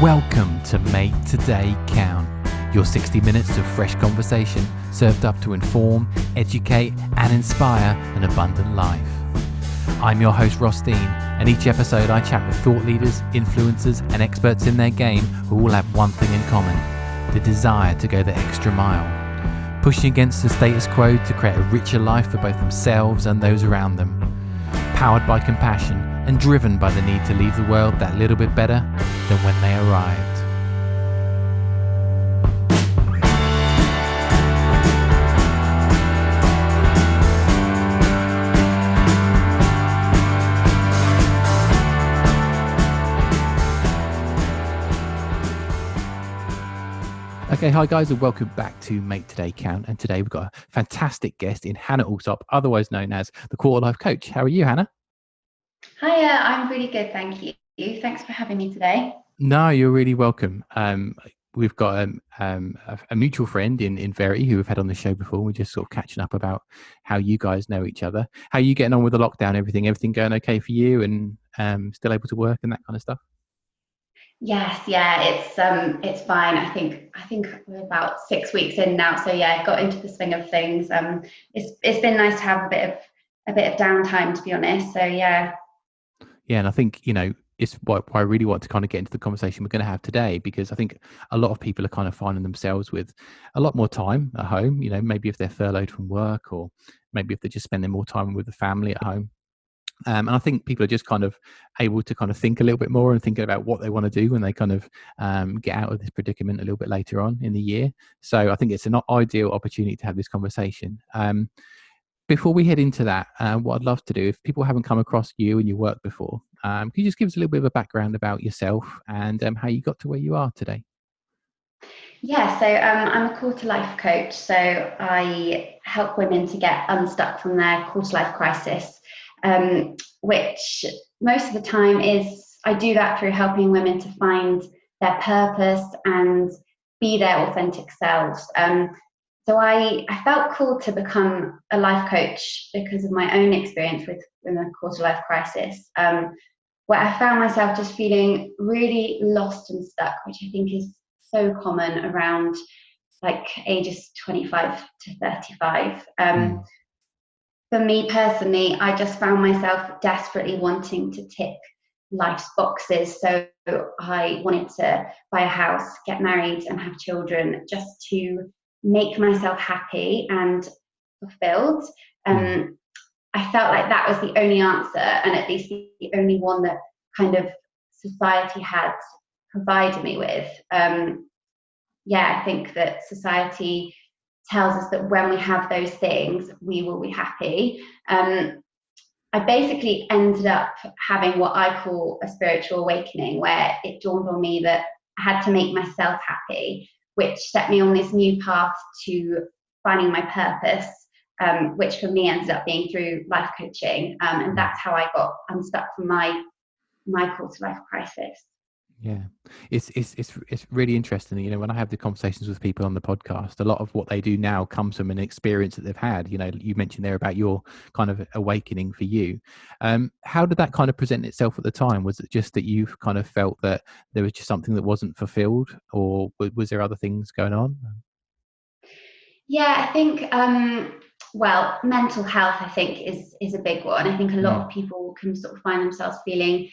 Welcome to Make Today Count, your 60 minutes of fresh conversation served up to inform, educate and inspire an abundant life. I'm your host Ross Dean, and each episode I chat with thought leaders, influencers and experts in their game who all have one thing in common: the desire to go the extra mile, pushing against the status quo to create a richer life for both themselves and those around them. Powered by compassion and driven by the need to leave the world that little bit better than when they arrived. Okay, hi guys, and welcome back to Make Today Count. And today we've got a fantastic guest in Hannah Allsop, otherwise known as the Quarter Life Coach. How are you, Hannah? Hiya, I'm really good, thank you. Thanks for having me today. No, you're really welcome. We've got a mutual friend in Verity who we've had on the show before. We're just sort of catching up about how you guys know each other. How are you getting on with the lockdown? Everything going okay for you, and still able to work and that kind of stuff? Yes, yeah, it's fine. I think we're about 6 weeks in now, so yeah, got into the swing of things. It's been nice to have a bit of downtime, to be honest. So yeah. Yeah, and I think, it's why I really want to kind of get into the conversation we're going to have today, because I think a lot of people are kind of finding themselves with a lot more time at home, maybe if they're furloughed from work, or maybe if they're just spending more time with the family at home. And I think people are just kind of able to kind of think a little bit more and thinking about what they want to do when they kind of get out of this predicament a little bit later on in the year. So I think it's an ideal opportunity to have this conversation. Before we head into that, what I'd love to do, if people haven't come across you and your work before, can you just give us a little bit of a background about yourself and how you got to where you are today? Yeah, so I'm a quarter life coach. So I help women to get unstuck from their quarter life crisis, which most of the time is I do that through helping women to find their purpose and be their authentic selves. So I felt called to become a life coach because of my own experience with the quarter life crisis, where I found myself just feeling really lost and stuck, which I think is so common around like ages 25 to 35. For me personally, I just found myself desperately wanting to tick life's boxes. So I wanted to buy a house, get married and have children just to make myself happy and fulfilled. I felt like that was the only answer, and at least the only one that kind of society had provided me with. I think that society tells us that when we have those things, we will be happy. I basically ended up having what I call a spiritual awakening, where it dawned on me that I had to make myself happy, which set me on this new path to finding my purpose, which for me ended up being through life coaching. And that's how I got unstuck from my quarter life crisis. Yeah, it's really interesting. When I have the conversations with people on the podcast, a lot of what they do now comes from an experience that they've had. You mentioned there about your kind of awakening for you. How did that kind of present itself at the time? Was it just that you've kind of felt that there was just something that wasn't fulfilled, or was there other things going on? Yeah, I think mental health, I think, is a big one. I think a lot of people can sort of find themselves feeling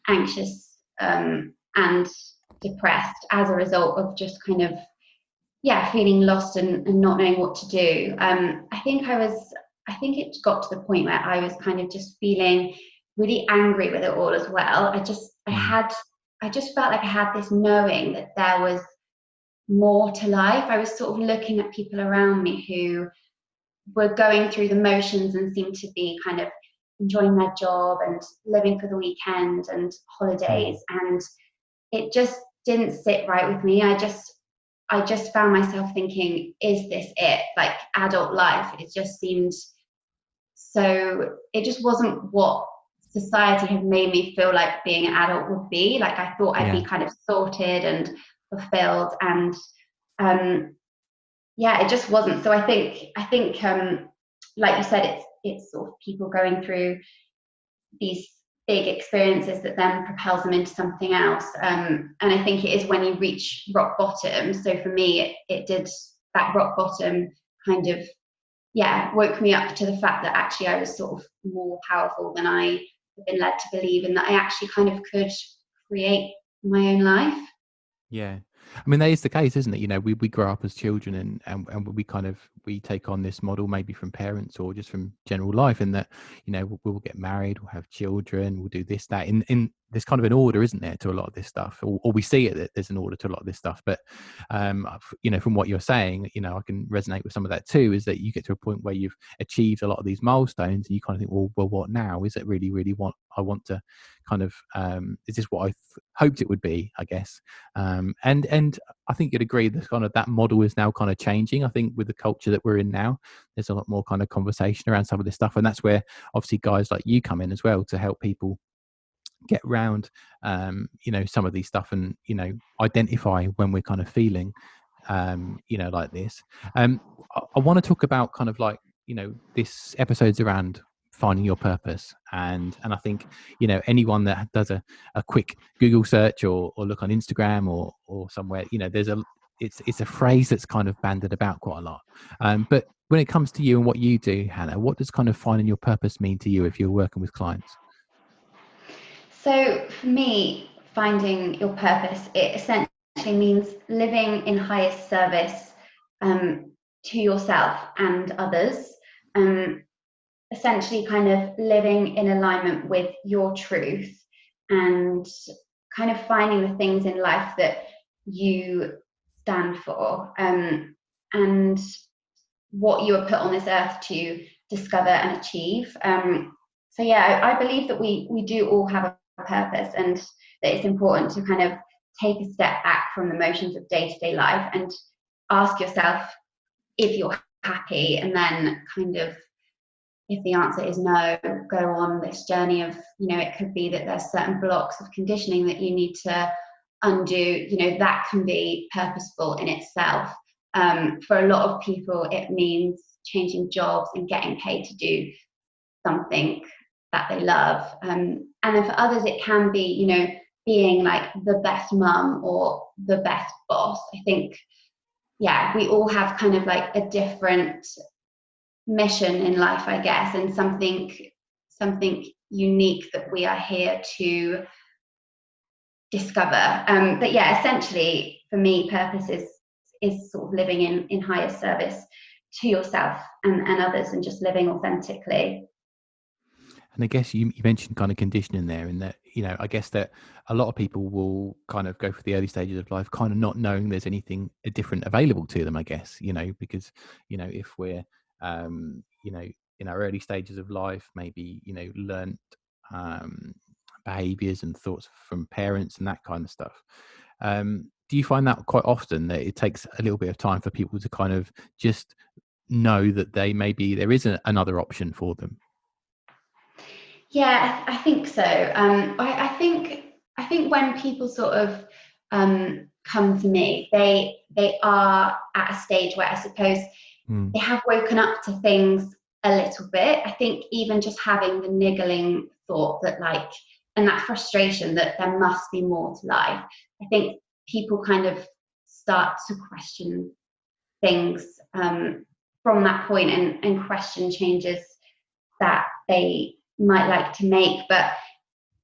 anxious and depressed as a result of just kind of feeling lost and not knowing what to do. I think it got to the point where I was kind of just feeling really angry with it all as well. I just felt like I had this knowing that there was more to life. I was sort of looking at people around me who were going through the motions and seemed to be kind of enjoying their job and living for the weekend and holidays, and it just didn't sit right with me. I just found myself thinking, is this it? Like adult life, it just seemed so, it just wasn't what society had made me feel like being an adult would be. Like I thought I'd be kind of sorted and fulfilled, and it just wasn't. So I think like you said, it's sort of people going through these big experiences that then propels them into something else. And I think it is when you reach rock bottom. So for me, it did, that rock bottom kind of, woke me up to the fact that actually I was sort of more powerful than I had been led to believe, and that I actually kind of could create my own life. Yeah. I mean, that is the case, isn't it? You know, we grow up as children, and we kind of, we take on this model maybe from parents or just from general life, in that, you know, we'll get married, we'll have children, we'll do this, that, in there's kind of an order, isn't there, to a lot of this stuff, or we see it that there's an order to a lot of this stuff. But you know, from what you're saying, you know, I can resonate with some of that too, is that you get to a point where you've achieved a lot of these milestones and you kind of think, well, what now? Is it really what I want to kind of, is this what I hoped it would be, I guess. And I think you'd agree that kind of that model is now kind of changing. I think with the culture that we're in now, there's a lot more kind of conversation around some of this stuff, and that's where obviously guys like you come in as well to help people get round, you know, some of these stuff, and, you know, identify when we're kind of feeling, you know, like this. I want to talk about kind of like, you know, this episode's around finding your purpose, and I think, you know, anyone that does a quick Google search, or look on Instagram or somewhere, you know, there's a, it's a phrase that's kind of banded about quite a lot. But when it comes to you and what you do, Hannah, what does kind of finding your purpose mean to you if you're working with clients? So for me, finding your purpose, it essentially means living in highest service, to yourself and others. Um, Essentially kind of living in alignment with your truth, and kind of finding the things in life that you stand for, and what you are put on this earth to discover and achieve. So yeah, I believe that we do all have a purpose, and that it's important to kind of take a step back from the motions of day-to-day life and ask yourself if you're happy, and then kind of, if the answer is no, go on this journey of, you know, it could be that there's certain blocks of conditioning that you need to undo. You know, that can be purposeful in itself. For a lot of people, it means changing jobs and getting paid to do something that they love. And then for others, it can be, you know, being like the best mum or the best boss. I think, yeah, we all have kind of like a different mission in life, I guess, and something unique that we are here to discover. But yeah, essentially for me, purpose is sort of living in higher service to yourself and others, and just living authentically. And I guess you mentioned kind of conditioning there, in that, you know, I guess that a lot of people will kind of go for the early stages of life, kind of not knowing there's anything different available to them, I guess, you know, because, you know, if we're, you know, in our early stages of life, maybe, you know, learnt um, behaviors and thoughts from parents and that kind of stuff. Do you find that quite often, that it takes a little bit of time for people to kind of just know that they maybe there is another option for them? Yeah, I think so. I think when people sort of come to me, they are at a stage where I suppose Mm. they have woken up to things a little bit. I think even just having the niggling thought that, like, and that frustration that there must be more to life. I think people kind of start to question things, from that point, and question changes that they might like to make. But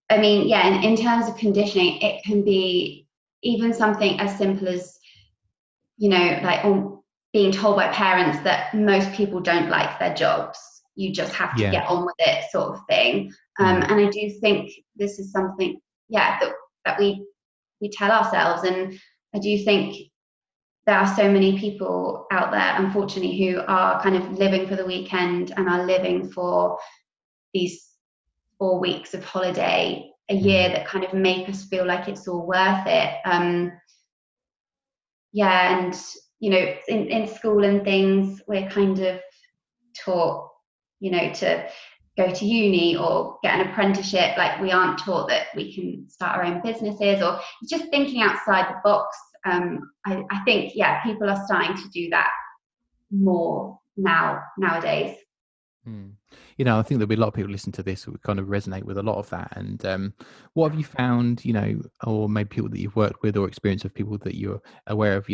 I mean, yeah, in terms of conditioning, it can be even something as simple as, you know, like being told by parents that most people don't like their jobs. You just have to Yeah. get on with it, sort of thing. Mm. And I do think this is something, yeah, that we tell ourselves. And I do think there are so many people out there, unfortunately, who are kind of living for the weekend and are living for these 4 weeks of holiday a year Mm. that kind of make us feel like it's all worth it. Yeah, and you know, in school and things, we're kind of taught, you know, to go to uni or get an apprenticeship. Like, we aren't taught that we can start our own businesses, or just thinking outside the box. I think, yeah, people are starting to do that more nowadays. Mm. I think there'll be a lot of people listen to this who would kind of resonate with a lot of that. And what have you found, or maybe people that you've worked with or experience of people that you're aware of,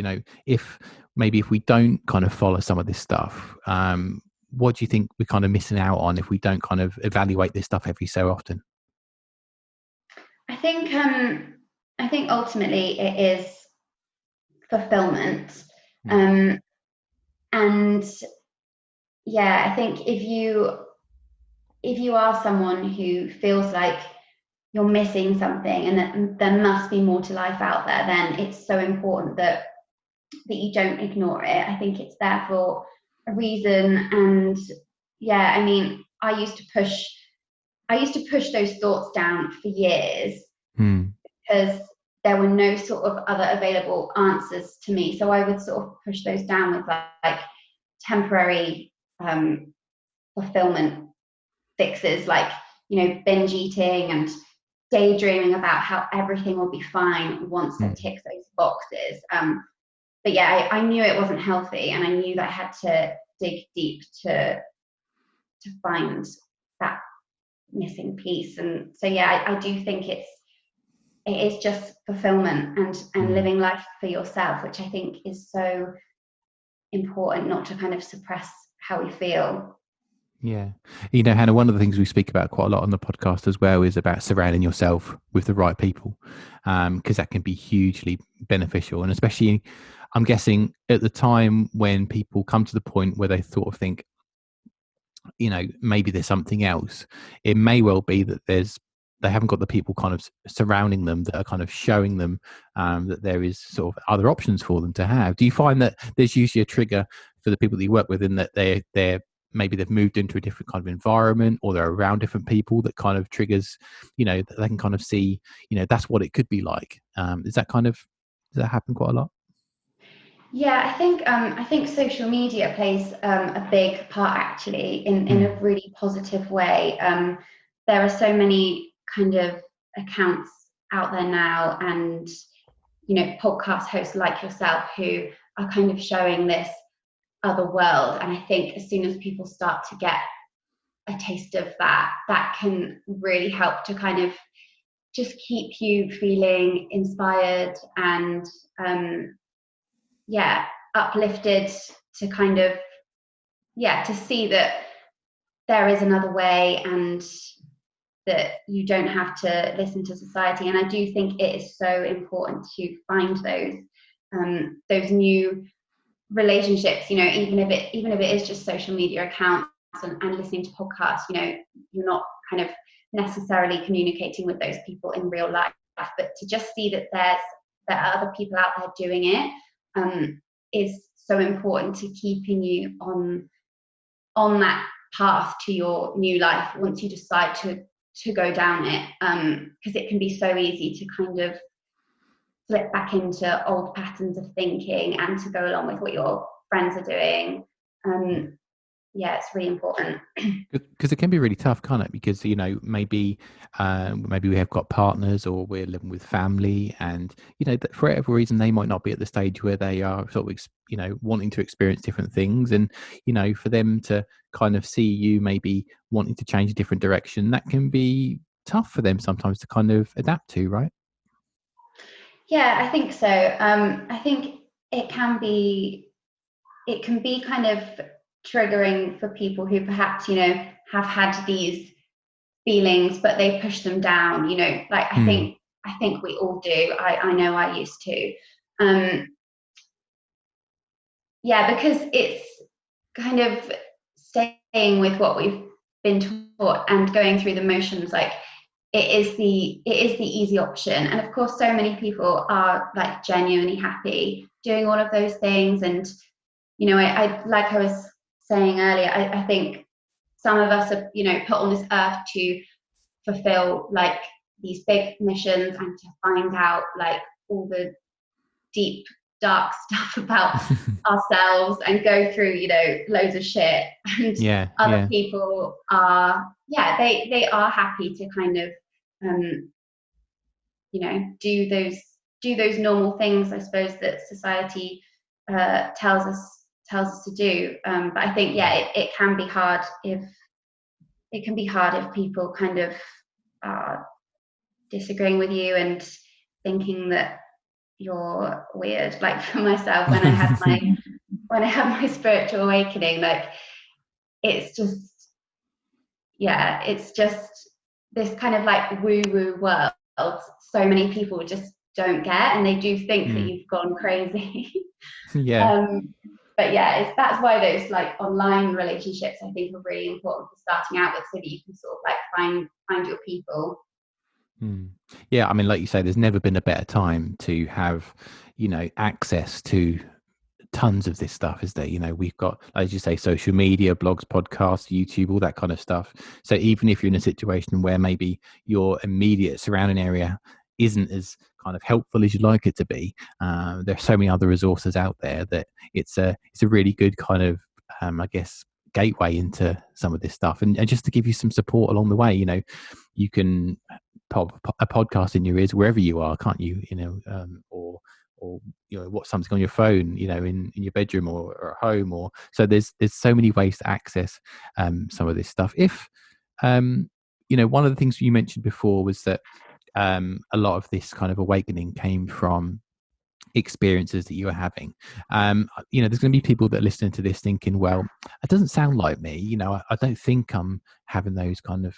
if we don't kind of follow some of this stuff, what do you think we're kind of missing out on if we don't kind of evaluate this stuff every so often? I think ultimately it is fulfillment. Mm. And yeah, I think if you are someone who feels like you're missing something and that there must be more to life out there, then it's so important that you don't ignore it. I think it's there for a reason. And yeah, I mean, I used to push those thoughts down for years Mm. because there were no sort of other available answers to me. So I would sort of push those down with like temporary fulfillment fixes, like, binge eating and daydreaming about how everything will be fine once I tick those boxes. But yeah, I knew it wasn't healthy, and I knew that I had to dig deep to find that missing piece. And so yeah, I do think it is just fulfillment and Mm. living life for yourself, which I think is so important, not to kind of suppress how we feel. Yeah. Hannah, one of the things we speak about quite a lot on the podcast as well is about surrounding yourself with the right people, because that can be hugely beneficial. And especially, I'm guessing at the time when people come to the point where they sort of think, maybe there's something else, it may well be that they haven't got the people kind of surrounding them that are kind of showing them that there is sort of other options for them to have. Do you find that there's usually a trigger for the people that you work with, in that they're maybe they've moved into a different kind of environment, or they're around different people that kind of triggers, that they can kind of see, that's what it could be like? Does that happen quite a lot? Yeah, I think social media plays a big part, actually, in a Mm. really positive way. There are so many kind of accounts out there now, and podcast hosts like yourself who are kind of showing this other world. And I think as soon as people start to get a taste of that, that can really help to kind of just keep you feeling inspired and yeah, uplifted, to kind of, yeah, to see that there is another way, and that you don't have to listen to society. And I do think it is so important to find those new relationships, even if it is just social media accounts and listening to podcasts. You're not kind of necessarily communicating with those people in real life, but to just see that there are other people out there doing it, is so important to keeping you on that path to your new life once you decide to go down it, because it can be so easy to kind of slip back into old patterns of thinking and to go along with what your friends are doing. Yeah, it's really important. Because it can be really tough, can't it? Because maybe we have got partners, or we're living with family, and that for whatever reason they might not be at the stage where they are sort of wanting to experience different things. And for them to kind of see you maybe wanting to change a different direction, that can be tough for them sometimes to kind of adapt to, right? Yeah, I think so. I think it can be kind of triggering for people who perhaps have had these feelings, but they push them down. Like Mm. I think we all do. I know I used to. Yeah, because it's kind of staying with what we've been taught and going through the motions. Like, it is the easy option. And of course, so many people are like genuinely happy doing all of those things. And I like I was saying earlier, I think some of us are put on this earth to fulfill like these big missions and to find out like all the deep dark stuff about ourselves and go through loads of shit. And Yeah, other yeah. people are, yeah, they are happy to kind of um do those normal things, I suppose, that society tells us to do. But I think, yeah, it can be hard it can be hard if people kind of are disagreeing with you and thinking that you're weird. Like for myself, when I had my spiritual awakening, like it's just, yeah, it's just this kind of like woo-woo world so many people just don't get, and they do think that you've gone crazy. Yeah. But yeah, that's why those like online relationships I think are really important for starting out with, so that you can sort of like find your people. Yeah, I mean, like you say, there's never been a better time to have, access to tons of this stuff, is there? We've got, as you say, social media, blogs, podcasts, YouTube, all that kind of stuff. So even if you're in a situation where maybe your immediate surrounding area isn't as kind of helpful as you'd like it to be, there are so many other resources out there that it's a really good kind of, I guess, gateway into some of this stuff, and just to give you some support along the way. You can pop a podcast in your ears wherever you are, can't you? Or watch something on your phone, in your bedroom or at home, or so there's so many ways to access some of this stuff. If one of the things you mentioned before was that a lot of this kind of awakening came from experiences that you were having. There's going to be people that are listening to this thinking, well, it doesn't sound like me. I don't think I'm having those kind of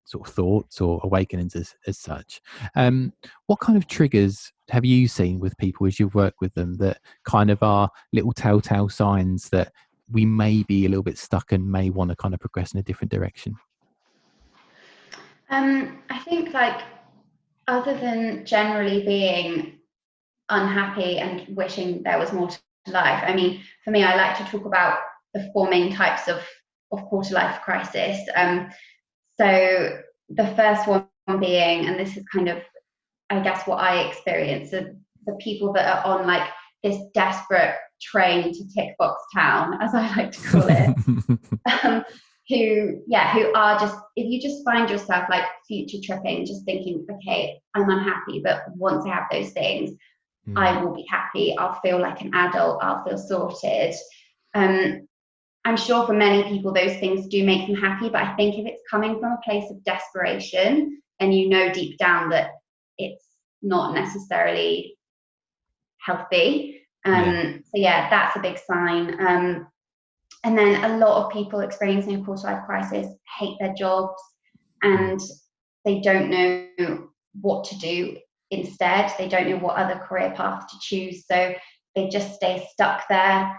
sort of thoughts or awakenings as such. What kind of triggers have you seen with people as you've worked with them that kind of are little telltale signs that we may be a little bit stuck and may want to kind of progress in a different direction? I think like, other than generally being unhappy and wishing there was more to life, I mean, for me, I like to talk about the four main types of quarter life crisis. So the first one being, and this is kind of, I guess, what I experience, the people that are on like this desperate train to tick box town, as I like to call it, who are just, if you just find yourself like future tripping, just thinking, okay, I'm unhappy, but once I have those things, I will be happy. I'll feel like an adult. I'll feel sorted. I'm sure for many people those things do make them happy, but I think if it's coming from a place of desperation and deep down that it's not necessarily healthy, so yeah, that's a big sign. And then a lot of people experiencing a quarter life crisis hate their jobs and they don't know what to do instead. They don't know what other career path to choose, so they just stay stuck there.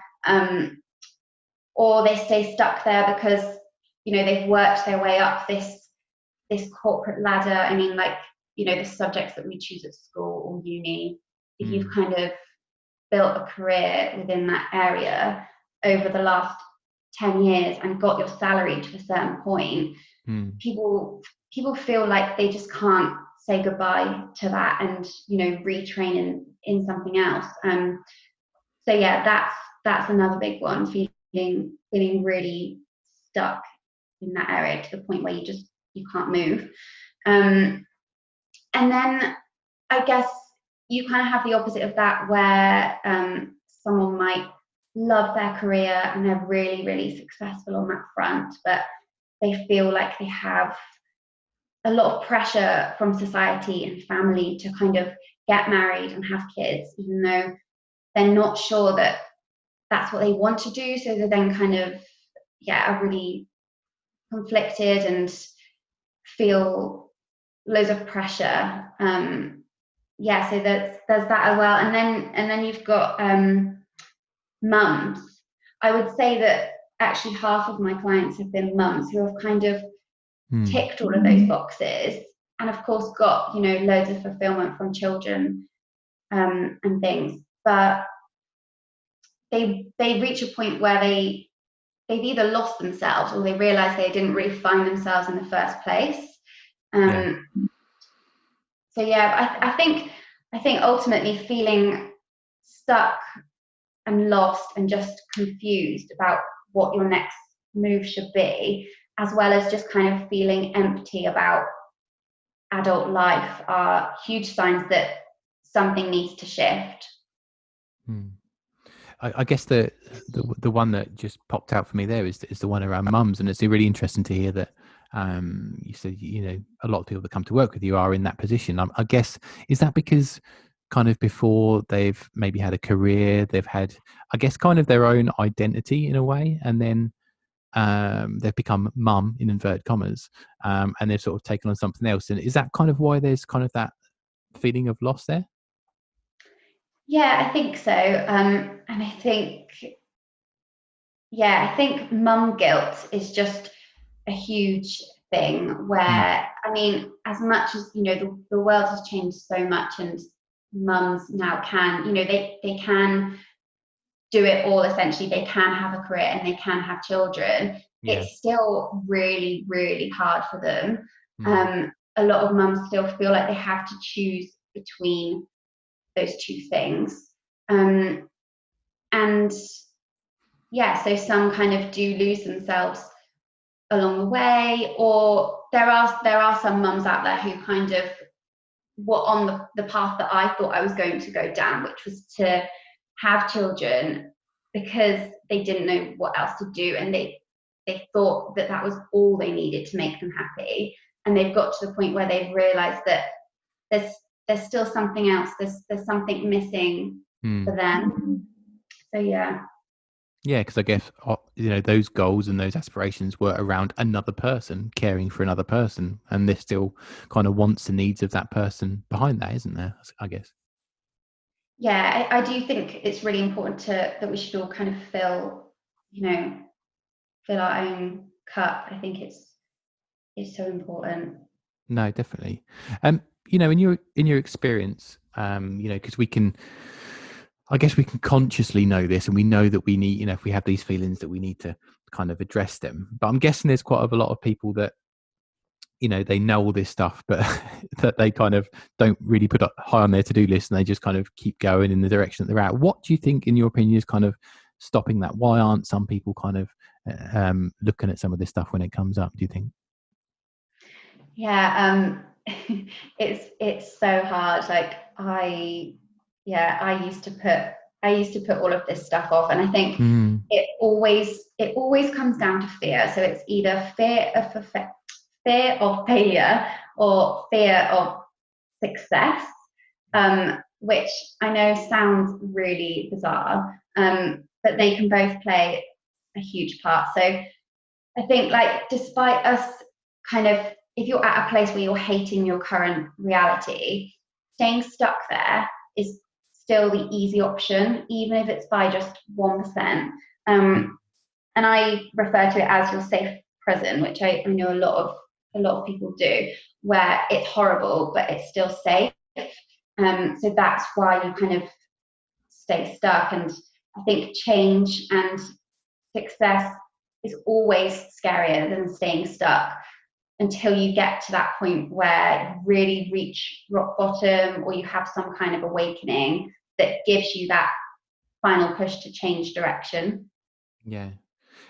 Or they stay stuck there because they've worked their way up this corporate ladder. I mean, like, the subjects that we choose at school or uni, if you've kind of built a career within that area over the last 10 years and got your salary to a certain point, people feel like they just can't say goodbye to that and retrain in something else. So yeah, that's another big one, feeling really stuck in that area to the point where you can't move. And then I guess you kind of have the opposite of that, where someone might love their career and they're really, really successful on that front, but they feel like they have a lot of pressure from society and family to kind of get married and have kids, even though they're not sure that that's what they want to do. So they're then kind of, are really conflicted and feel loads of pressure. So there's that as well. And then you've got mums. I would say that actually half of my clients have been mums who have kind of ticked all of those boxes, and of course got loads of fulfillment from children and things, but they reach a point where they've either lost themselves or they realize they didn't really find themselves in the first place. So yeah, I think ultimately feeling stuck and lost and just confused about what your next move should be, as well as just kind of feeling empty about adult life, are huge signs that something needs to shift. I guess the one that just popped out for me there is the one around mums, and it's really interesting to hear that you said, you know, a lot of people that come to work with you are in that position. I guess, is that because kind of before they've maybe had a career, they've had, I guess, kind of their own identity in a way, and then they've become mum in inverted commas, and they've sort of taken on something else. And is that kind of why there's kind of that feeling of loss there? Yeah, I think so. And I think, yeah, I think mum guilt is just a huge thing Mm, where, I mean, as much as, you know, the world has changed so much and mums now can, you know, they can do it all essentially. They can have a career and they can have children. yeah. It's still really, really hard for them. Mm, A lot of mums still feel like they have to choose between those two things. Um, and yeah, so some kind of do lose themselves along the way, or there are some mums out there who kind of were on the path that I thought I was going to go down, which was to have children because they didn't know what else to do, and they thought that that was all they needed to make them happy, and they've got to the point where they've realized that there's there's still something else, there's something missing mm. for them. So yeah. Yeah, because I guess you know, those goals and those aspirations were around another person, caring for another person, and there's still kind of wants and needs of that person behind that, isn't there? I guess. Yeah, I do think it's really important that we should all kind of you know, fill our own cup. I think it's so important. No, definitely. You know, in your experience, you know, because we can, I guess we can consciously know this, and we know that we need, you know, if we have these feelings that we need to kind of address them. But I'm guessing there's quite a lot of people that, you know, they know all this stuff, but that they kind of don't really put up high on their to-do list, and they just kind of keep going in the direction that they're at. What do you think, in your opinion, is kind of stopping that? Why aren't some people kind of looking at some of this stuff when it comes up, do you think? Yeah, it's so hard. Like I used to put all of this stuff off, and I think Mm, it always comes down to fear. So it's either fear of failure or fear of success, which I know sounds really bizarre, but they can both play a huge part. So I think, like, despite us kind of, if you're at a place where you're hating your current reality, staying stuck there is still the easy option, even if it's by just 1%. mm, And I refer to it as your safe prison, which I know a lot of people do, where it's horrible, but it's still safe. So that's why you kind of stay stuck. And I think change and success is always scarier than staying stuck until you get to that point where you really reach rock bottom, or you have some kind of awakening that gives you that final push to change direction. yeah.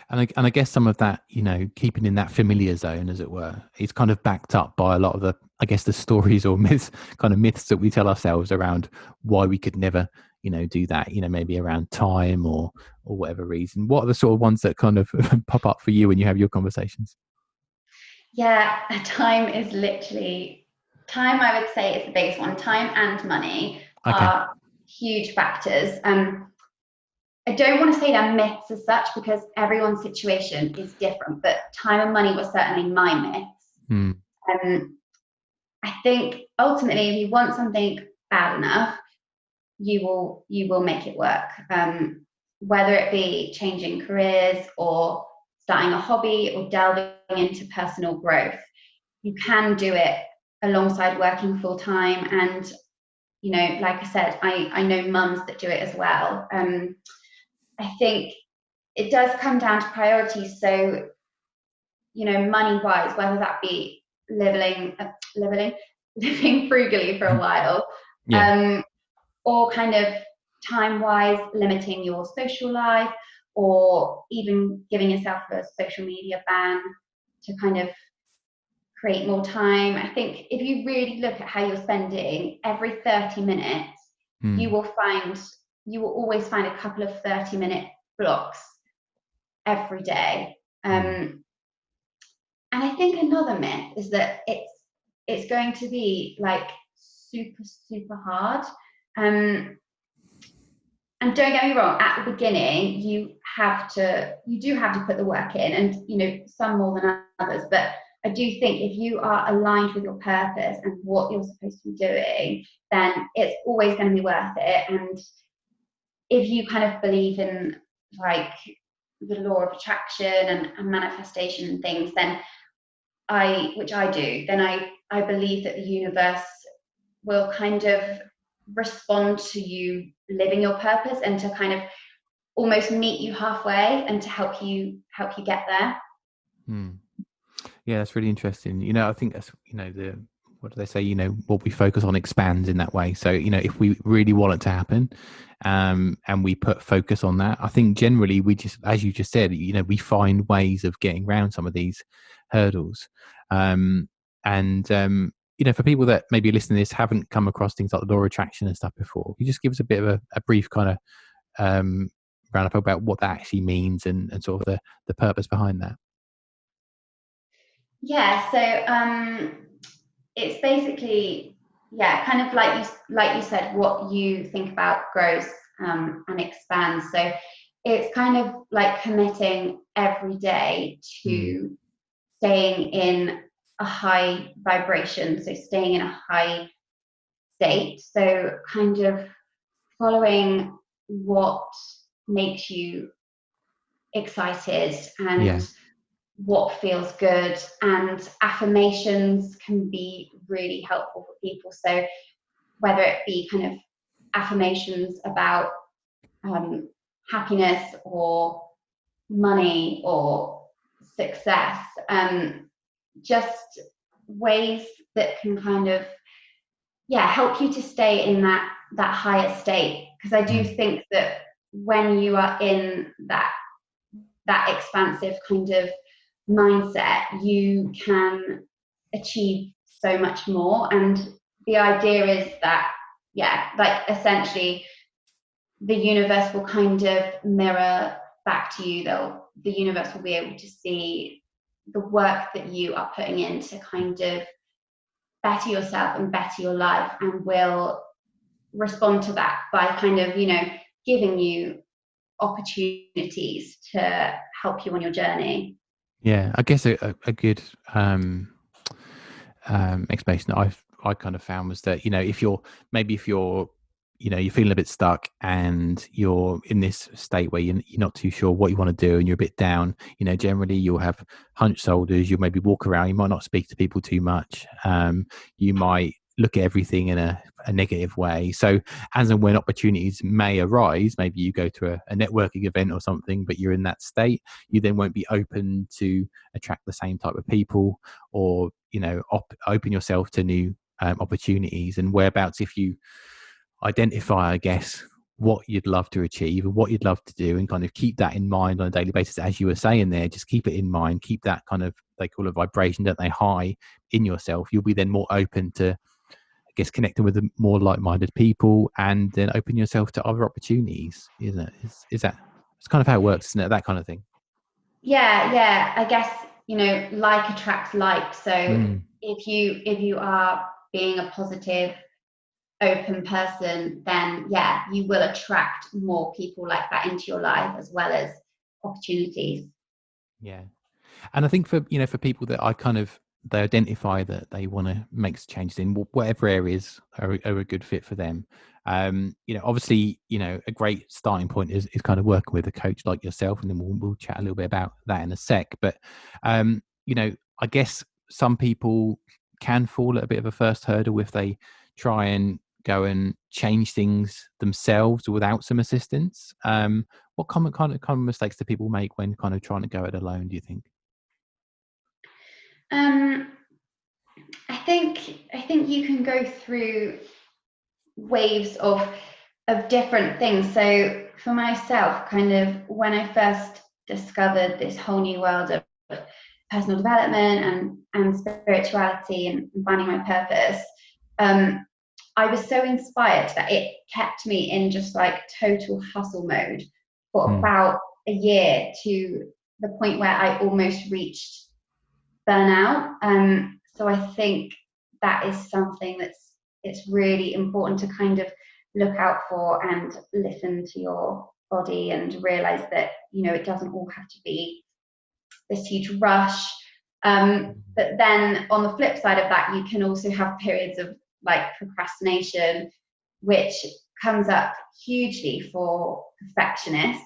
And I guess some of that, you know, keeping in that familiar zone, as it were, is kind of backed up by a lot of the, I guess, the stories or myths that we tell ourselves around why we could never, you know, do that. You know, maybe around time or whatever reason. What are the sort of ones that kind of pop up for you when you have your conversations? Yeah, time, I would say, is the biggest one. Time and money Okay. are huge factors. I don't want to say they're myths as such because everyone's situation is different, but time and money were certainly my myths. Hmm. Um, I think ultimately, if you want something bad enough, you will make it work. Whether it be changing careers or starting a hobby or delving into personal growth, you can do it alongside working full time. And like I said, I know mums that do it as well. I think it does come down to priorities. So money wise, whether that be living living frugally for a while, Yeah. um, or kind of time wise limiting your social life, or even giving yourself a social media ban to kind of create more time. I think if you really look at how you're spending every 30 minutes, you Hmm. will find you will always find a couple of 30-minute blocks every day. And I think another myth is that it's going to be like super, super hard. And don't get me wrong, at the beginning, you do have to put the work in, and some more than others. But I do think if you are aligned with your purpose and what you're supposed to be doing, then it's always going to be worth it. And if you kind of believe in like the law of attraction and manifestation and things, then which I do, then I believe that the universe will kind of respond to you living your purpose, and to kind of almost meet you halfway, and to help you get there. Yeah, that's really interesting. I think that's, what do they say? What we focus on expands in that way. So, if we really want it to happen, and we put focus on that, I think generally we just, as you just said, we find ways of getting around some of these hurdles. For people that maybe listening to this haven't come across things like the law of attraction and stuff before, you just give us a bit of a brief kind of roundup about what that actually means, and sort of the purpose behind that. Yeah, so it's basically, kind of like you said, what you think about grows and expands. So it's kind of like committing every day to staying in a high vibration, so staying in a high state. So kind of following what makes you excited and what feels good. And affirmations can be really helpful for people. So whether it be kind of affirmations about happiness or money or success, just ways that can kind of help you to stay in that higher state. Because I do think that when you are in that expansive kind of mindset, you can achieve so much more. And the idea is that like essentially the universe will kind of mirror back to you. The universe will be able to see the work that you are putting in to kind of better yourself and better your life, and will respond to that by kind of giving you opportunities to help you on your journey. Yeah, I guess a good explanation that I kind of found was that if you're you're feeling a bit stuck, and you're in this state where you're not too sure what you want to do, and you're a bit down, generally you'll have hunched shoulders, you'll maybe walk around, you might not speak to people too much, you might look at everything in a negative way. So as and when opportunities may arise, maybe you go to a networking event or something, but you're in that state, you then won't be open to attract the same type of people, or open yourself to new opportunities. And whereabouts, if you identify, I guess, what you'd love to achieve and what you'd love to do, and kind of keep that in mind on a daily basis, as you were saying there, just keep it in mind, keep that kind of, they call it vibration, don't they, high in yourself, you'll be then more open to, I guess, connecting with the more like-minded people, and then open yourself to other opportunities, isn't it? Is that, it's kind of how it works, isn't it? That kind of thing. Yeah, I guess like attracts like. So if you are being a positive, open person, then you will attract more people like that into your life, as well as opportunities. Yeah. And I think for people that they identify that they want to make changes in whatever areas are a good fit for them. Obviously, a great starting point is kind of working with a coach like yourself, and then we'll chat a little bit about that in a sec. But I guess some people can fall at a bit of a first hurdle if they try and go and change things themselves without some assistance. What common mistakes do people make when kind of trying to go it alone, do you think? I think you can go through waves of different things. So for myself, kind of when I first discovered this whole new world of personal development and spirituality and finding my purpose, I was so inspired that it kept me in just like total hustle mode for Mm. about a year, to the point where I almost reached burnout. So I think that is something it's really important to kind of look out for and listen to your body and realize that, it doesn't all have to be this huge rush. But then on the flip side of that, you can also have periods of like procrastination, which comes up hugely for perfectionists,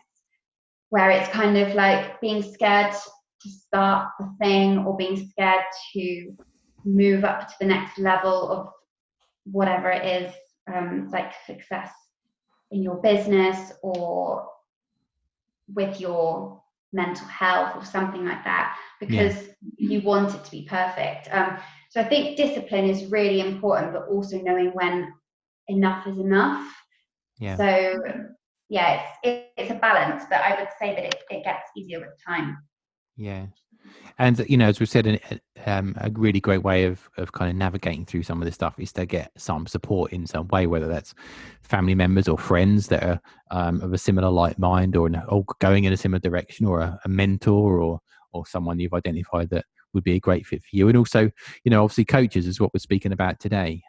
where it's kind of like being scared to start the thing, or being scared to move up to the next level of whatever it is, like success in your business or with your mental health or something like that, Yeah. because you want it to be perfect. So I think discipline is really important, but also knowing when enough is enough. Yeah. So yeah, it's a balance, but I would say that it gets easier with time. Yeah. And as we said, a really great way of kind of navigating through some of this stuff is to get some support in some way, whether that's family members or friends that are of a similar like mind, or going in a similar direction, or a mentor, or someone you've identified that would be a great fit for you. And also, obviously coaches is what we're speaking about today.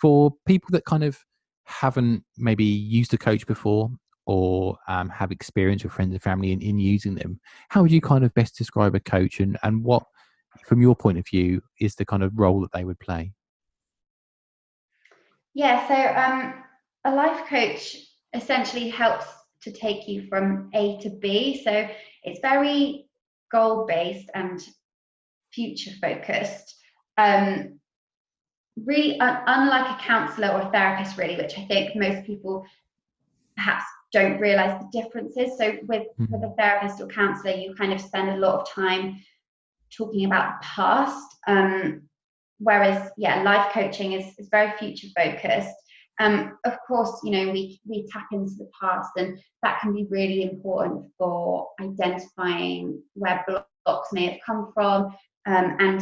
For people that kind of haven't maybe used a coach before, or have experience with friends and family in using them, how would you kind of best describe a coach, and what, from your point of view, is the kind of role that they would play? Yeah, so a life coach essentially helps to take you from A to B. So it's very goal based and future focused. Really, unlike a counselor or a therapist, really, which I think most people perhaps don't realize the differences. So with Mm. a therapist or counselor, you kind of spend a lot of time talking about the past. Whereas, yeah, life coaching is very future focused. Of course, we tap into the past, and that can be really important for identifying where blocks may have come from, and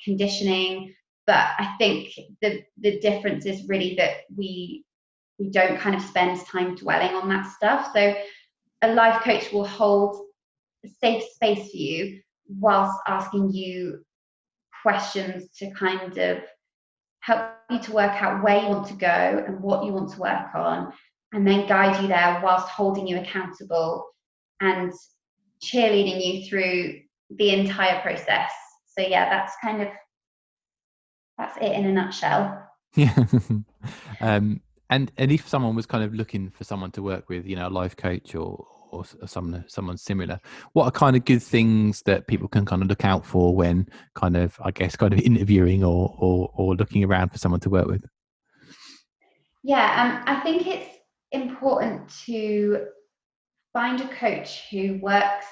conditioning. But I think the difference is really that we don't kind of spend time dwelling on that stuff. So a life coach will hold a safe space for you whilst asking you questions to kind of help you to work out where you want to go and what you want to work on, and then guide you there whilst holding you accountable and cheerleading you through the entire process. So yeah, that's it in a nutshell. Yeah. And if someone was kind of looking for someone to work with, a life coach, or someone similar, what are kind of good things that people can kind of look out for when kind of, I guess, kind of interviewing, or looking around for someone to work with? Yeah, I think it's important to find a coach who works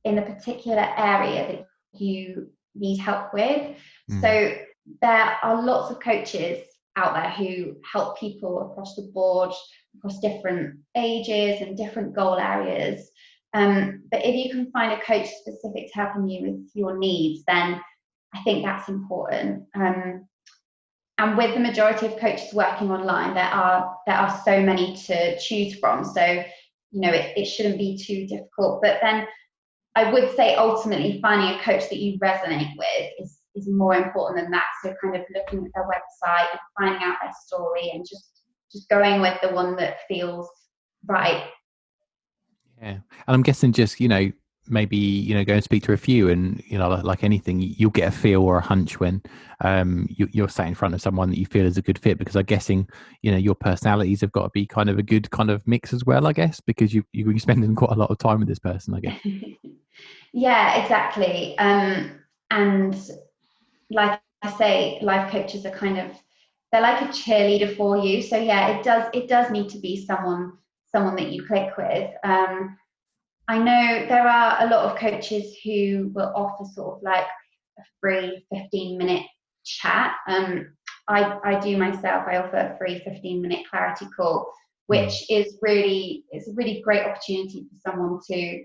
in a particular area that you need help with. Mm. So there are lots of coaches out there who help people across the board, across different ages and different goal areas. But if you can find a coach specific to helping you with your needs, then I think that's important. And with the majority of coaches working online, there are so many to choose from. So it shouldn't be too difficult. But then I would say ultimately finding a coach that you resonate with is more important than that. So kind of looking at their website and finding out their story, and just going with the one that feels right. Yeah. And I'm guessing just, maybe, go and speak to a few, and, like anything, you'll get a feel or a hunch when you're sat in front of someone that you feel is a good fit, because I'm guessing, your personalities have got to be kind of a good kind of mix as well, I guess, because you're spending quite a lot of time with this person, I guess. Yeah, exactly. And like I say, life coaches are kind of, they're like a cheerleader for you. So yeah, it does need to be someone that you click with. I know there are a lot of coaches who will offer sort of like a free 15-minute chat. I do myself. I offer a free 15-minute clarity call, Mm. which it's a really great opportunity for someone to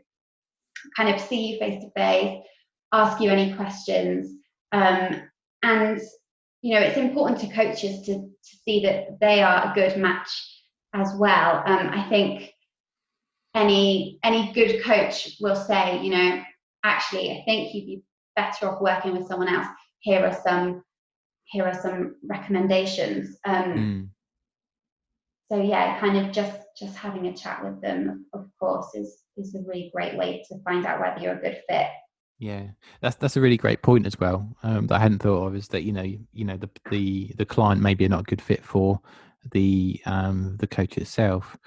kind of see you face to face, ask you any questions, and it's important to coaches to see that they are a good match as well. I think any good coach will say, actually, I think you'd be better off working with someone else. Here are some recommendations. Mm. So yeah, kind of just having a chat with them, of course, is a really great way to find out whether you're a good fit. Yeah, that's a really great point as well. That I hadn't thought of, is that the client maybe not a good fit for the coach itself,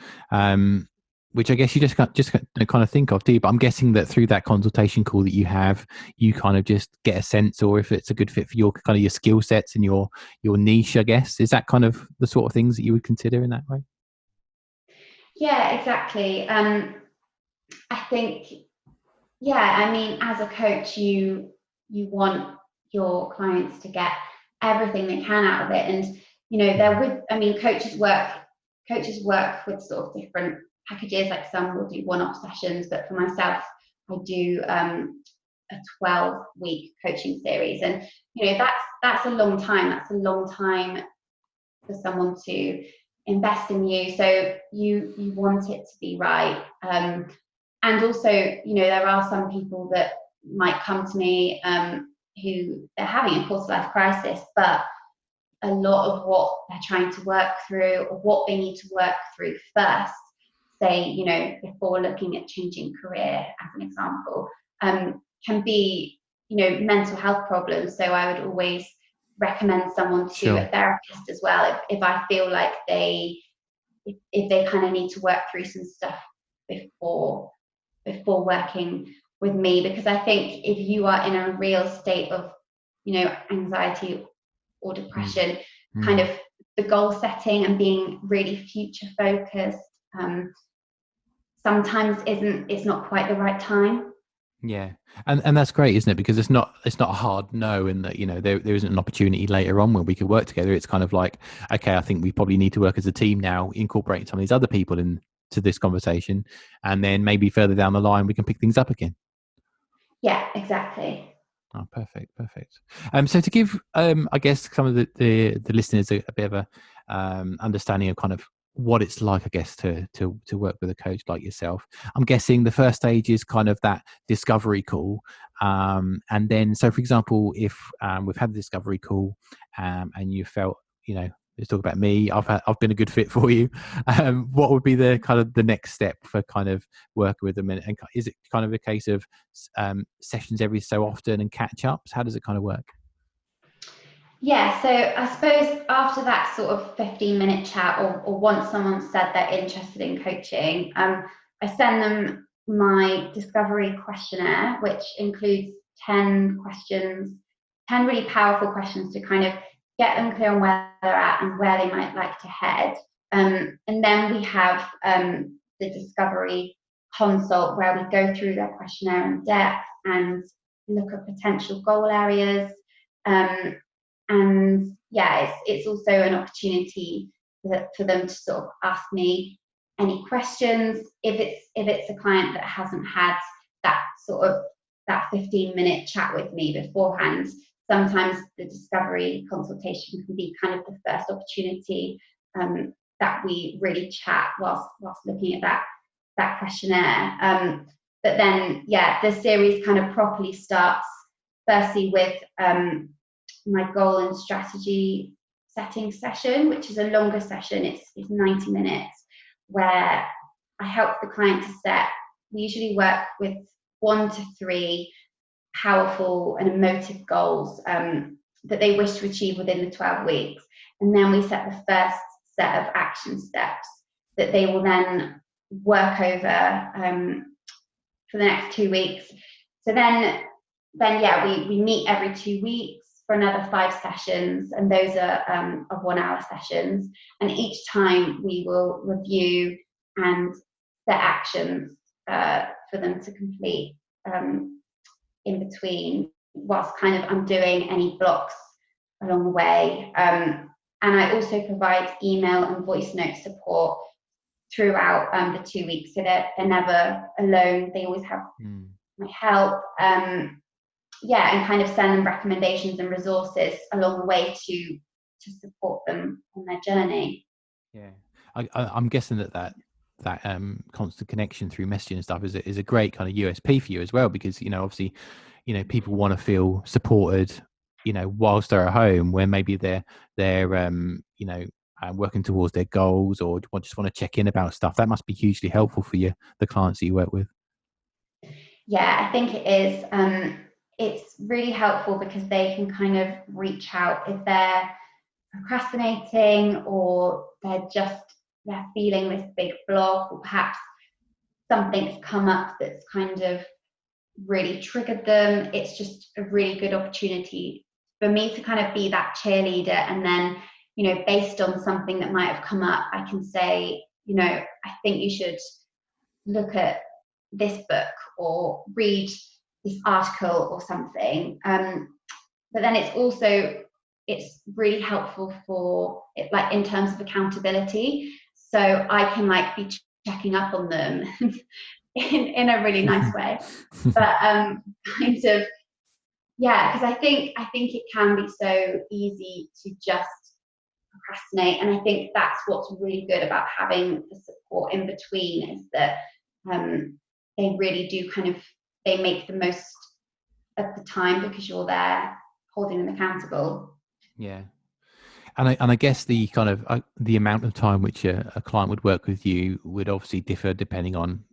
which I guess you just kind of think of, do you? But I'm guessing that through that consultation call that you kind of just get a sense, or if it's a good fit for your kind of your skill sets and your niche. I guess, is that kind of the sort of things that you would consider in that way? Yeah, exactly. I think, yeah, I mean, as a coach, you want your clients to get everything they can out of it, and coaches work with sort of different packages. Like some will do one-off sessions, but for myself, I do a 12-week coaching series, and that's a long time. That's a long time for someone to invest in you. So you want it to be right. And also, there are some people that might come to me who they're having a quarter life crisis, but a lot of what they're trying to work through, or what they need to work through first, say, before looking at changing career, as an example, can be, mental health problems. So I would always recommend someone to Sure. a therapist as well, if I feel like if they kind of need to work through some stuff before working with me, because I think if you are in a real state of anxiety or Mm. depression, kind Mm. of the goal setting and being really future focused sometimes it's not quite the right time. Yeah, and that's great, isn't it? Because it's not a hard no, and that there isn't an opportunity later on where we could work together. It's kind of like, okay, I think we probably need to work as a team now, incorporate some of these other people into this conversation, and then maybe further down the line we can pick things up again. Yeah, exactly. Oh, perfect, perfect. So to give, I guess some of the listeners a bit of a understanding of kind of what it's like, I guess, to work with a coach like yourself. I'm guessing the first stage is kind of that discovery call, and then, so for example, if we've had the discovery call, and you felt, let's talk about me. I've been a good fit for you. What would be the kind of the next step for kind of working with them, and is it kind of a case of sessions every so often and catch ups? How does it kind of work? Yeah, so I suppose after that sort of 15-minute chat, or once someone said they're interested in coaching, I send them my discovery questionnaire, which includes 10 questions, 10 really powerful questions to kind of get them clear on where they're at and where they might like to head. And then we have the discovery consult, where we go through their questionnaire in depth and look at potential goal areas. And yeah, it's also an opportunity for them to sort of ask me any questions, if it's a client that hasn't had that sort of that 15-minute chat with me beforehand. Sometimes the discovery consultation can be kind of the first opportunity that we really chat whilst looking at that questionnaire. But then, yeah, the series kind of properly starts firstly with my goal and strategy setting session, which is a longer session. It's 90 minutes, where I help the client to set. We usually work with 1 to 3 powerful and emotive goals that they wish to achieve within the 12 weeks. And then we set the first set of action steps that they will then work over for the next 2 weeks. So then yeah, we meet every 2 weeks for another 5 sessions, and those are 1-hour sessions. And each time we will review and set actions for them to complete in between, whilst kind of undoing any blocks along the way. And I also provide email and voice note support throughout the 2 weeks, so they're never alone. They always have Mm. my help. yeah, and kind of send them recommendations and resources along the way to support them on their journey. Yeah, I'm guessing that constant connection through messaging and stuff is a great kind of USP for you as well, because obviously people want to feel supported whilst they're at home, where maybe they're working towards their goals, or just want to check in about stuff. That must be hugely helpful for you, the clients that you work with. Yeah, I think it is. It's really helpful because they can kind of reach out if they're procrastinating, or they're feeling this big block, or perhaps something's come up that's kind of really triggered them. It's just a really good opportunity for me to kind of be that cheerleader, and then based on something that might have come up, I can say, I think you should look at this book or read this article or something. But then it's really helpful for it, like in terms of accountability. So I can like be checking up on them in a really nice way. But kind of, yeah, because I think it can be so easy to just procrastinate, and I think that's what's really good about having the support in between, is that they really do they make the most of the time because you're there holding them accountable. Yeah. And I guess the kind of the amount of time which a client would work with you would obviously differ depending on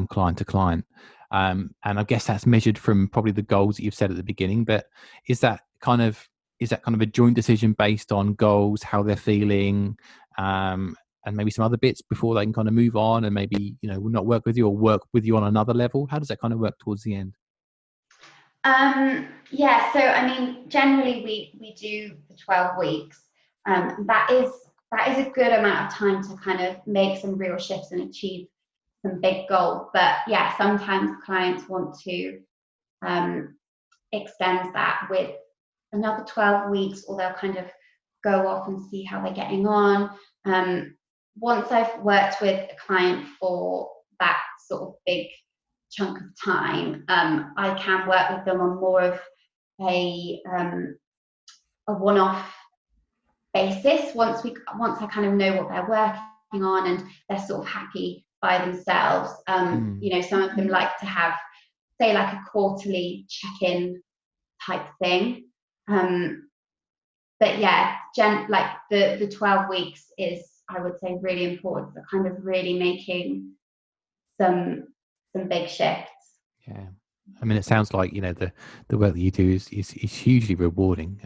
client to client, and I guess that's measured from probably the goals that you've set at the beginning. But is that kind of a joint decision based on goals, how they're feeling, and maybe some other bits before they can kind of move on and maybe not work with you or work with you on another level? How does that kind of work towards the end? Yeah, so I mean, generally we do the 12 weeks. That is a good amount of time to kind of make some real shifts and achieve some big goals. But yeah, sometimes clients want to extend that with another 12 weeks, or they'll kind of go off and see how they're getting on. Once I've worked with a client for that sort of big chunk of time, I can work with them on more of a one-off basis. Once I kind of know what they're working on and they're sort of happy by themselves. Some of them like to have, say, like a quarterly check-in type thing. But yeah, like the 12 weeks is, I would say, really important for kind of really making some big shifts. Yeah. I mean, it sounds like the work that you do is hugely rewarding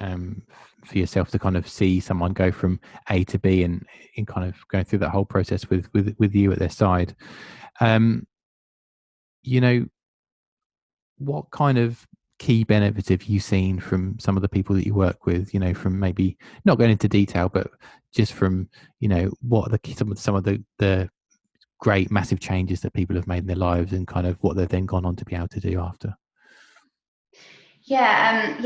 for yourself, to kind of see someone go from A to B and in kind of going through that whole process with you at their side. You know, what kind of key benefits have you seen from some of the people that you work with? From maybe not going into detail, but just from what are some of the great massive changes that people have made in their lives, and kind of what they've then gone on to be able to do after. Yeah,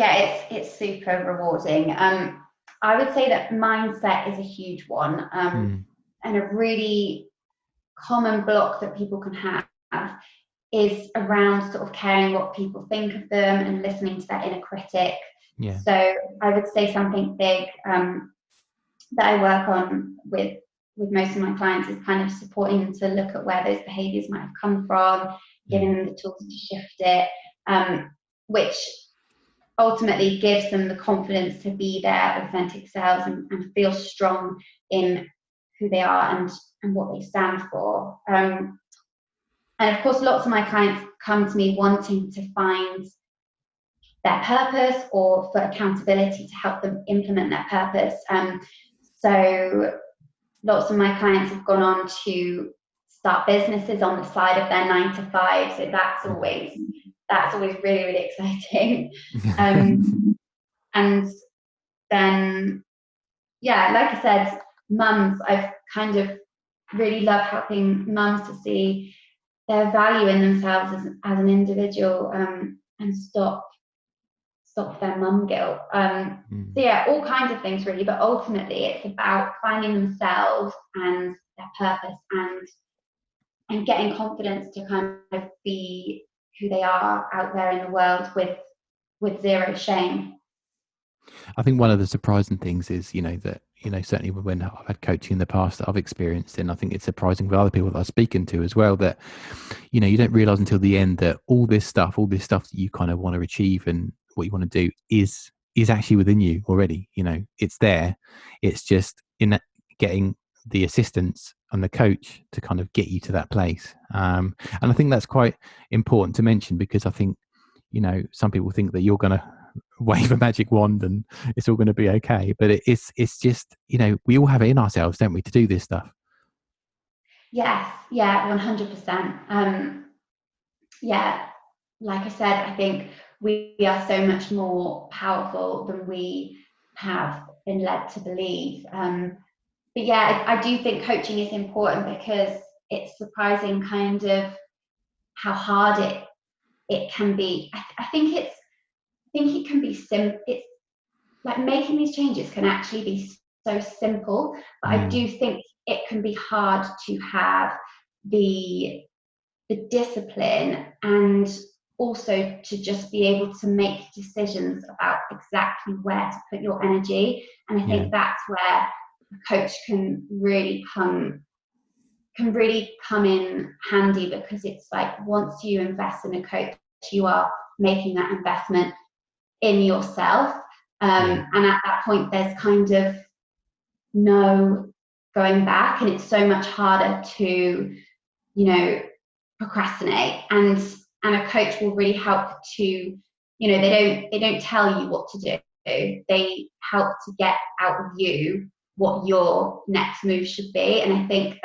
it's super rewarding. I would say that mindset is a huge one, and a really common block that people can have is around sort of caring what people think of them and listening to that inner critic. Yeah. So I would say something big that I work on with most of my clients is kind of supporting them to look at where those behaviors might have come from, giving them the tools to shift it, which ultimately gives them the confidence to be their authentic selves and feel strong in who they are and what they stand for. And of course, lots of my clients come to me wanting to find their purpose, or for accountability to help them implement their purpose. So lots of my clients have gone on to start businesses on the side of their 9 to 5. So that's always really, really exciting. And then, yeah, like I said, mums, I've kind of really love helping mums to see their value in themselves as an individual, and stop their mum guilt. So yeah, all kinds of things really, but ultimately it's about finding themselves and their purpose, and getting confidence to kind of be who they are out there in the world with with zero shame. I think one of the surprising things is, that, certainly when I've had coaching in the past that I've experienced, and I think it's surprising for other people that I'm speaking to as well, that, you don't realize until the end that all this stuff that you kind of want to achieve and what you want to do is actually within you already. It's there. It's just in getting the assistance and the coach to kind of get you to that place. And I think that's quite important to mention, because I think, some people think that you're going to wave a magic wand and it's all going to be okay, but it's just, we all have it in ourselves, don't we, to do this stuff. Yes, yeah, 100%. Yeah, like I said, I think we are so much more powerful than we have been led to believe. But yeah, I do think coaching is important, because it's surprising kind of how hard it can be. I think it can be it's like making these changes can actually be so simple, but I do think it can be hard to have the discipline, and also to just be able to make decisions about exactly where to put your energy. And I think that's where a coach can really come in handy, because it's like, once you invest in a coach, you are making that investment in yourself. And at that point, there's kind of no going back, and it's so much harder to, procrastinate. And a coach will really help to, they don't tell you what to do. They help to get out of you what your next move should be. And I think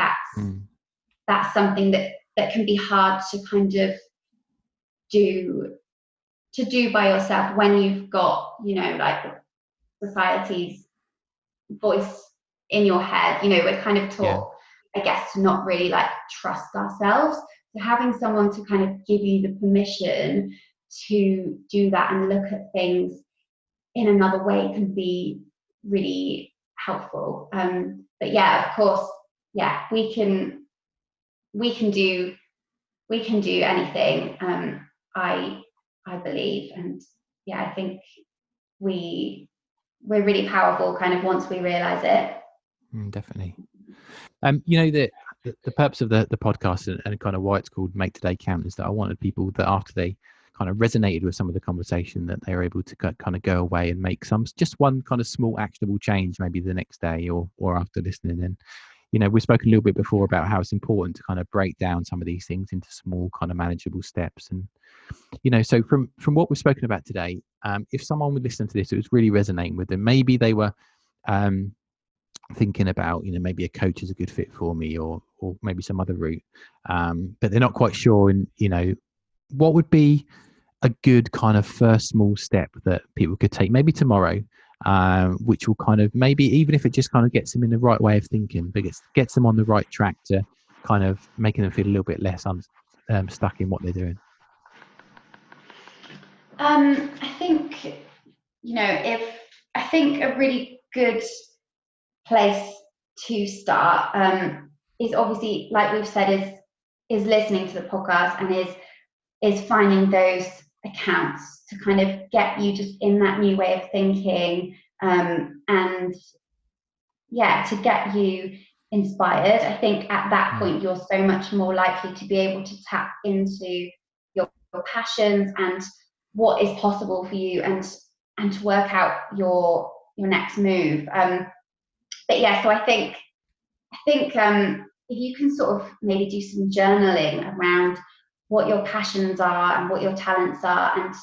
that's something that can be hard to kind of do by yourself, when you've got, like, society's voice in your head. We're kind of taught, I guess, to not really like trust ourselves. So having someone to kind of give you the permission to do that and look at things in another way can be really helpful. But yeah, of course, yeah, we can do anything. I believe, and yeah, I think we're really powerful kind of once we realize it. Definitely. The purpose of the podcast, and kind of why it's called Make Today Count, is that I wanted people that, after they kind of resonated with some of the conversation, that they were able to kind of go away and make just one kind of small actionable change, maybe the next day or after listening. And we spoke a little bit before about how it's important to kind of break down some of these things into small kind of manageable steps. And so from what we've spoken about today, if someone would listen to this, it was really resonating with them, maybe they were thinking about, maybe a coach is a good fit for me, or maybe some other route, but they're not quite sure. And what would be a good kind of first small step that people could take, maybe tomorrow, which will kind of, maybe even if it just kind of gets them in the right way of thinking, but gets them on the right track to kind of making them feel a little bit less stuck in what they're doing? I think, I think a really good place to start is obviously, like we've said, is listening to the podcast, and is finding those accounts to kind of get you just in that new way of thinking, and yeah, to get you inspired. I think at that point, you're so much more likely to be able to tap into your passions and what is possible for you, and to work out your next move. But yeah, so I think if you can sort of maybe do some journaling around what your passions are and what your talents are, and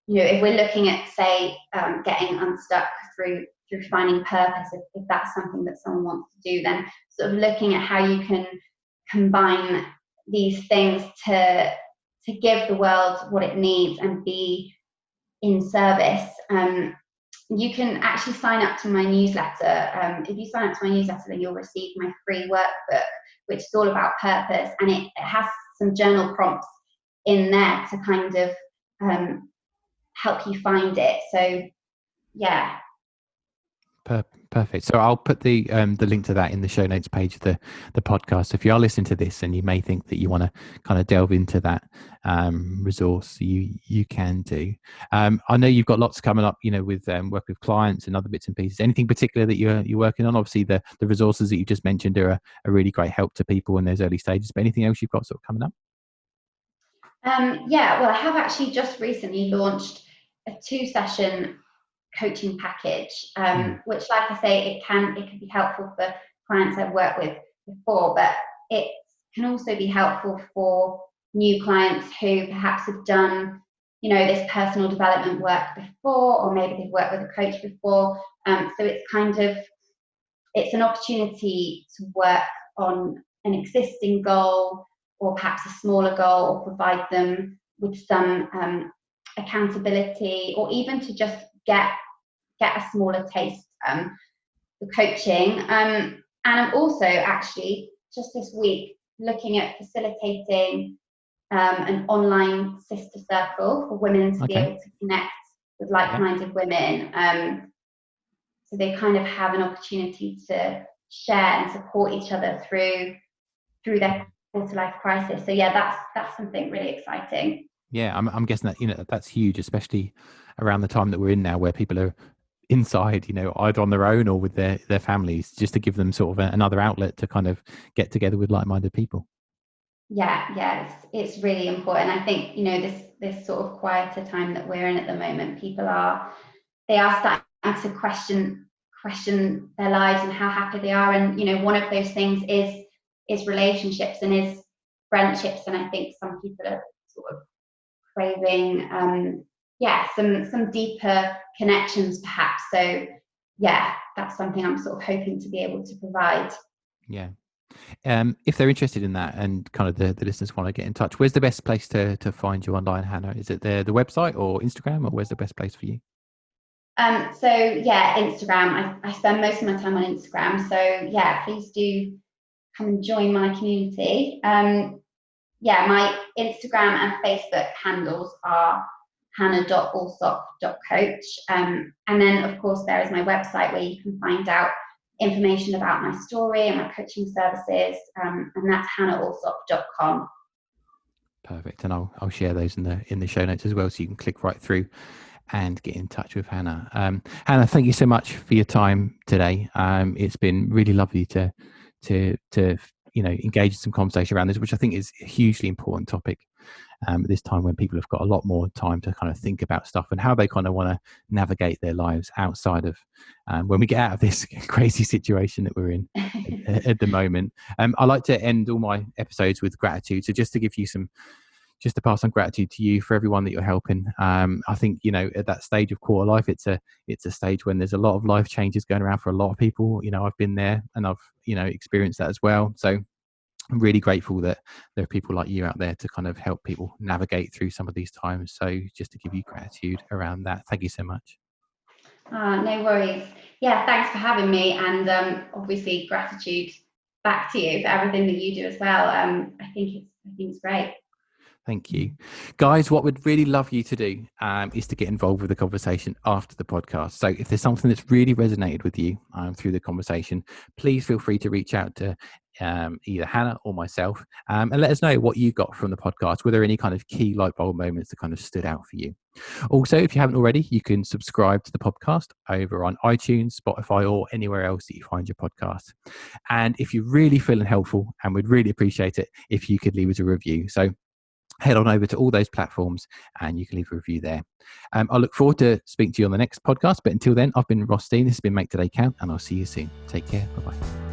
if we're looking at, say, getting unstuck through finding purpose, if that's something that someone wants to do, then sort of looking at how you can combine these things to give the world what it needs and be in service. You can actually sign up to my newsletter. If you sign up to my newsletter, then you'll receive my free workbook, which is all about purpose, and it has some journal prompts in there to kind of help you find it. So yeah. Perfect. So I'll put the link to that in the show notes page of the podcast. So if you are listening to this and you may think that you want to kind of delve into that resource, you can do. I know you've got lots coming up, with work with clients and other bits and pieces. Anything particular that you're working on? Obviously, the resources that you just mentioned are a really great help to people in those early stages. But anything else you've got sort of coming up? Yeah, well, I have actually just recently launched a 2-session coaching package, which, like I say, it can be helpful for clients I've worked with before, but it can also be helpful for new clients who perhaps have done, this personal development work before, or maybe they've worked with a coach before. So it's an opportunity to work on an existing goal, or perhaps a smaller goal, or provide them with some accountability, or even to just get a smaller taste for coaching. And I'm also actually just this week looking at facilitating an online sister circle for women to be able to connect with like-minded women. So they kind of have an opportunity to share and support each other through their quarter-life crisis. So yeah, that's something really exciting. Yeah, I'm guessing that that's huge, especially around the time that we're in now, where people are inside, either on their own or with their families, just to give them sort of another outlet to kind of get together with like-minded people. Yeah, it's really important. I think this sort of quieter time that we're in at the moment, people are starting to question their lives and how happy they are, and one of those things is relationships and is friendships, and I think some people are sort of craving some deeper connections perhaps. So yeah, that's something I'm sort of hoping to be able to provide. Yeah. If they're interested in that and kind of the listeners want to get in touch, where's the best place to find you online, Hannah? Is it the website or Instagram, or where's the best place for you? So yeah, Instagram. I spend most of my time on Instagram. So yeah, please do come and join my community. My Instagram and Facebook handles are hannah.allsop.coach. And then, of course, there is my website where you can find out information about my story and my coaching services, and that's hannahallsop.com. Perfect. And I'll share those in the show notes as well, so you can click right through and get in touch with Hannah. Hannah, thank you so much for your time today. It's been really lovely to engage in some conversation around this, which I think is a hugely important topic at this time, when people have got a lot more time to kind of think about stuff and how they kind of want to navigate their lives outside of when we get out of this crazy situation that we're in at the moment. I like to end all my episodes with gratitude. So just to give you just to pass on gratitude to you for everyone that you're helping. I think, at that stage of quarter life, it's a stage when there's a lot of life changes going around for a lot of people. I've been there and I've, experienced that as well. So I'm really grateful that there are people like you out there to kind of help people navigate through some of these times. So just to give you gratitude around that. Thank you so much. No worries. Yeah, thanks for having me. And obviously gratitude back to you for everything that you do as well. I think it's great. Thank you. Guys, what we'd really love you to do is to get involved with the conversation after the podcast. So if there's something that's really resonated with you through the conversation, please feel free to reach out to either Hannah or myself and let us know what you got from the podcast. Were there any kind of key light bulb moments that kind of stood out for you? Also, if you haven't already, you can subscribe to the podcast over on iTunes, Spotify, or anywhere else that you find your podcast. And if you're really feeling helpful, and we'd really appreciate it if you could leave us a review. So head on over to all those platforms and you can leave a review there. I look forward to speaking to you on the next podcast. But until then, I've been Ross Dean. This has been Make Today Count, and I'll see you soon. Take care. Bye-bye.